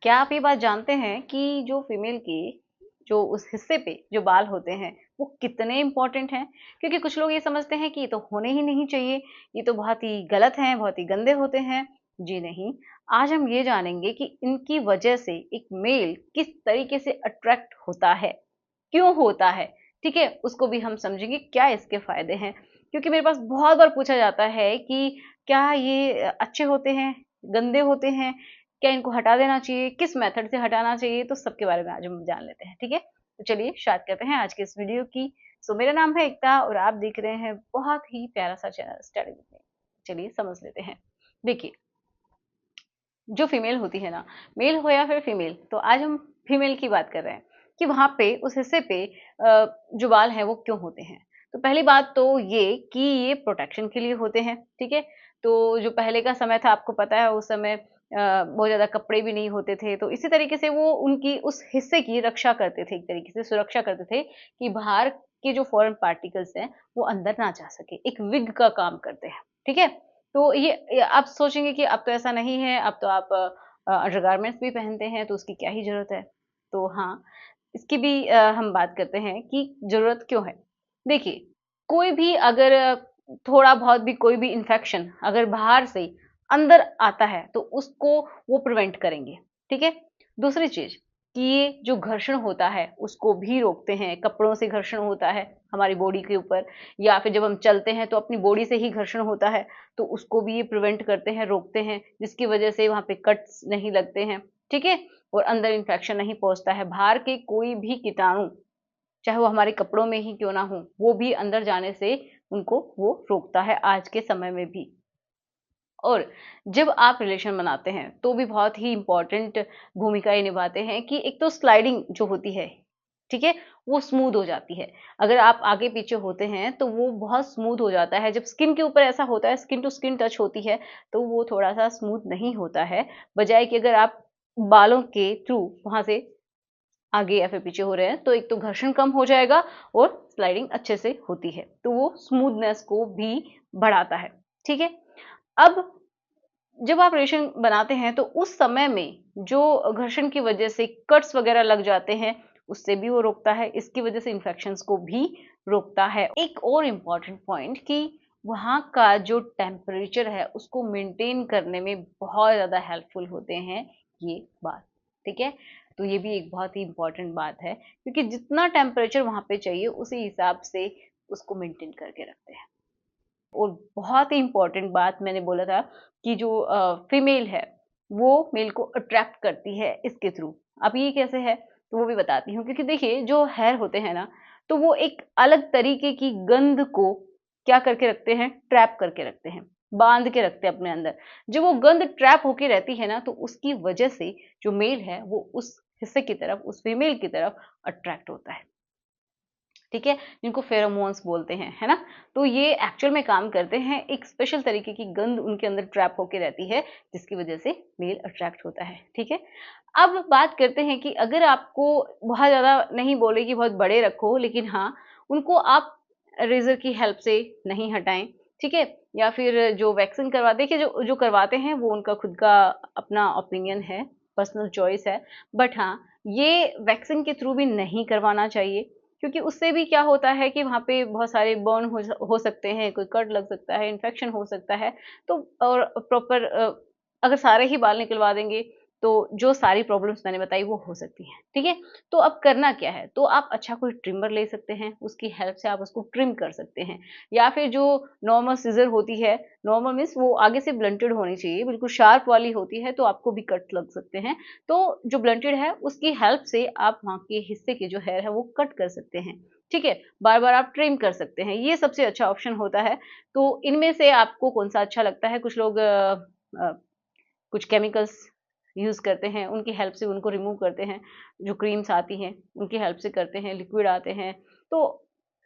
क्या आप ये बात जानते हैं कि जो फीमेल की जो उस हिस्से पे जो बाल होते हैं वो कितने इम्पोर्टेंट हैं? क्योंकि कुछ लोग ये समझते हैं कि ये तो होने ही नहीं चाहिए, ये तो बहुत ही गलत हैं, बहुत ही गंदे होते हैं। जी नहीं, आज हम ये जानेंगे कि इनकी वजह से एक मेल किस तरीके से अट्रैक्ट होता है, क्यों होता है, ठीक है? उसको भी हम समझेंगे, क्या इसके फ़ायदे हैं। क्योंकि मेरे पास बहुत बार पूछा जाता है कि क्या ये अच्छे होते हैं, गंदे होते हैं? क्या इनको हटा देना चाहिए? किस मेथड से हटाना चाहिए? तो सबके बारे में आज हम जान लेते हैं, ठीक है? तो चलिए स्टार्ट करते हैं आज के इस वीडियो की। सो मेरा नाम है एकता और आप देख रहे हैं बहुत ही प्यारा-सा चैनल स्टडी विद मी। चलिए समझ लेते हैं। देखिए, जो फीमेल होती है ना, मेल हो या फिर फीमेल, तो आज हम फीमेल की बात कर रहे हैं कि वहाँ पे उस हिस्से पे जो बाल हैं वो क्यों होते हैं। तो पहली बात तो ये कि ये प्रोटेक्शन के लिए होते हैं, ठीक है? तो जो पहले का समय था आपको पता है उस समय बहुत ज़्यादा कपड़े भी नहीं होते थे, तो इसी तरीके से वो उनकी उस हिस्से की रक्षा करते थे, एक तरीके से सुरक्षा करते थे कि बाहर के जो फॉरेन पार्टिकल्स हैं वो अंदर ना जा सके, एक विग का काम करते हैं, ठीक है? तो ये आप सोचेंगे कि अब तो ऐसा नहीं है, अब तो आप अंडरगारमेंट्स भी पहनते हैं, तो उसकी क्या ही ज़रूरत है? तो हाँ, इसकी भी हम बात करते हैं कि ज़रूरत क्यों है? देखिए, कोई भी अगर थोड़ा बहुत भी कोई भी इन्फेक्शन अगर बाहर से अंदर आता है, तो उसको वो प्रिवेंट करेंगे, ठीक है? दूसरी चीज़ कि ये जो घर्षण होता है, उसको भी रोकते हैं, कपड़ों से घर्षण होता है हमारी बॉडी के ऊपर या फिर जब हम चलते हैं, तो अपनी बॉडी से ही घर्षण होता है। तो उसको भी ये प्रिवेंट करते हैं, रोकते हैं, जिसकी वजह से वहाँ पे कट्स नहीं लगते हैं, ठीक है? और अंदर इन्फेक्शन नहीं पहुँचता है। बाहर के कोई भी कीटाणु, चाहे वो हमारे कपड़ों में ही क्यों ना हो, वो भी अंदर जाने से उनको वो रोकता है आज के समय में भी। और जब आप रिलेशन बनाते हैं, तो भी बहुत ही इम्पोर्टेंट भूमिका ये निभाते हैं कि एक तो स्लाइडिंग जो होती है, ठीक है? वो स्मूथ हो जाती है। अगर आप आगे-पीछे होते हैं, तो वो बहुत स्मूथ हो जाता है। जब स्किन के ऊपर ऐसा होता है, स्किन टू स्किन टच होती है, तो वो थोड़ा-सा स्मूथ नहीं होता है। बजाए कि अगर आप बालों के थ्रू वहाँ से आगे या फिर पीछे हो रहे हैं, तो एक तो घर्षण कम हो जाएगा और स्लाइडिंग अच्छे से होती है। तो वो स्मूथनेस को भी बढ़ाता है, ठीक है? अब जब आप रिलेशन बनाते हैं तो उस समय में जो घर्षण की वजह से कट्स वगैरह लग जाते हैं, उससे भी वो रोकता है। इसकी वजह से इन्फेक्शंस को भी रोकता है। एक और इम्पोर्टेंट पॉइंट कि वहाँ का जो टेम्परेचर है उसको मेंटेन करने में बहुत ज़्यादा हेल्पफुल होते हैं ये बात, ठीक है? तो ये भी एक बहुत ही इम्पोर्टेंट बात है क्योंकि जितना टेम्परेचर वहाँ पे चाहिए उसी हिसाब से उसको मेंटेन करके रखते हैं। और बहुत ही इम्पोर्टेंट बात मैंने बोला था कि जो फीमेल है वो मेल को अट्रैक्ट करती है इसके थ्रू। अब ये कैसे है तो वो भी बताती हूँ क्योंकि देखिए जो हेयर होते हैं ना तो वो एक अलग तरीके की गंध को क्या करके रखते हैं, ट्रैप करके रखते हैं, बांध के रखते हैं अपने अंदर। जब वो गंध ट्रैप होके रहती है ना तो उसकी वजह से जो मेल है वो उस हिस्से की तरफ, उस फीमेल की तरफ अट्रैक्ट होता है, ठीक है? जिनको फेरोमोन्स बोलते हैं, है ना? तो ये एक्चुअल में काम करते हैं, एक स्पेशल तरीके की गंध उनके अंदर ट्रैप होके रहती है, जिसकी वजह से मेल अट्रैक्ट होता है, ठीक है? अब बात करते हैं कि अगर आपको बहुत ज़्यादा नहीं बोले कि बहुत बड़े रखो, लेकिन हाँ, उनको आप रेज़र की हेल्प से नहीं हटाएँ, ठीक है? या फिर जो वैक्सिंग करवा देखिए जो जो करवाते हैं वो उनका खुद का अपना ओपिनियन है, पर्सनल चॉइस है, बट हाँ, ये वैक्सिंग के थ्रू भी नहीं करवाना चाहिए क्योंकि उससे भी क्या होता है कि वहाँ पे बहुत सारे बर्न हो सकते हैं, कोई कट लग सकता है, इन्फेक्शन हो सकता है। तो और प्रॉपर अगर सारे ही बाल निकलवा देंगे, तो जो सारी प्रॉब्लम्स मैंने बताई वो हो सकती हैं, ठीक है? तो अब करना क्या है? तो आप अच्छा कोई ट्रिमर ले सकते हैं, उसकी हेल्प से आप उसको ट्रिम कर सकते हैं या फिर जो नॉर्मल सीज़र होती है, नॉर्मल मीन्स वो आगे से ब्लंटेड होनी चाहिए, बिल्कुल शार्प वाली होती है, तो आपको भी कट लग सकते हैं। तो जो ब्लंटेड है उसकी हेल्प से आप वहाँ के हिस्से के जो हेयर है वो कट कर सकते हैं, ठीक है? बार-बार आप ट्रिम कर सकते हैं, ये सबसे अच्छा ऑप्शन होता है। तो इनमें से आपको कौन-सा अच्छा लगता है? कुछ लोग अ, कुछ केमिकल्स यूज़ करते हैं, उनकी हेल्प से उनको रिमूव करते हैं, जो क्रीम्स आती हैं, उनकी हेल्प से करते हैं, लिक्विड आते हैं। तो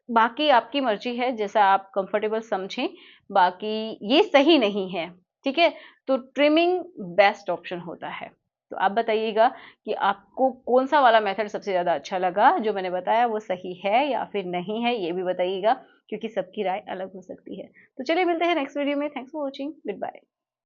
बाकी आपकी मर्ज़ी है, जैसा आप कंफर्टेबल समझें, बाकी ये सही नहीं है, ठीक है? तो ट्रिमिंग बेस्ट ऑप्शन होता है। तो आप बताइएगा कि आपको कौन-सा वाला मेथड सबसे ज़्यादा अच्छा लगा, जो मैंने बताया वो सही है या फिर नहीं है, ये भी बताइएगा क्योंकि सबकी राय अलग हो सकती है। तो चलिए मिलते हैं नेक्स्ट वीडियो में। Thanks for watching. Good bye.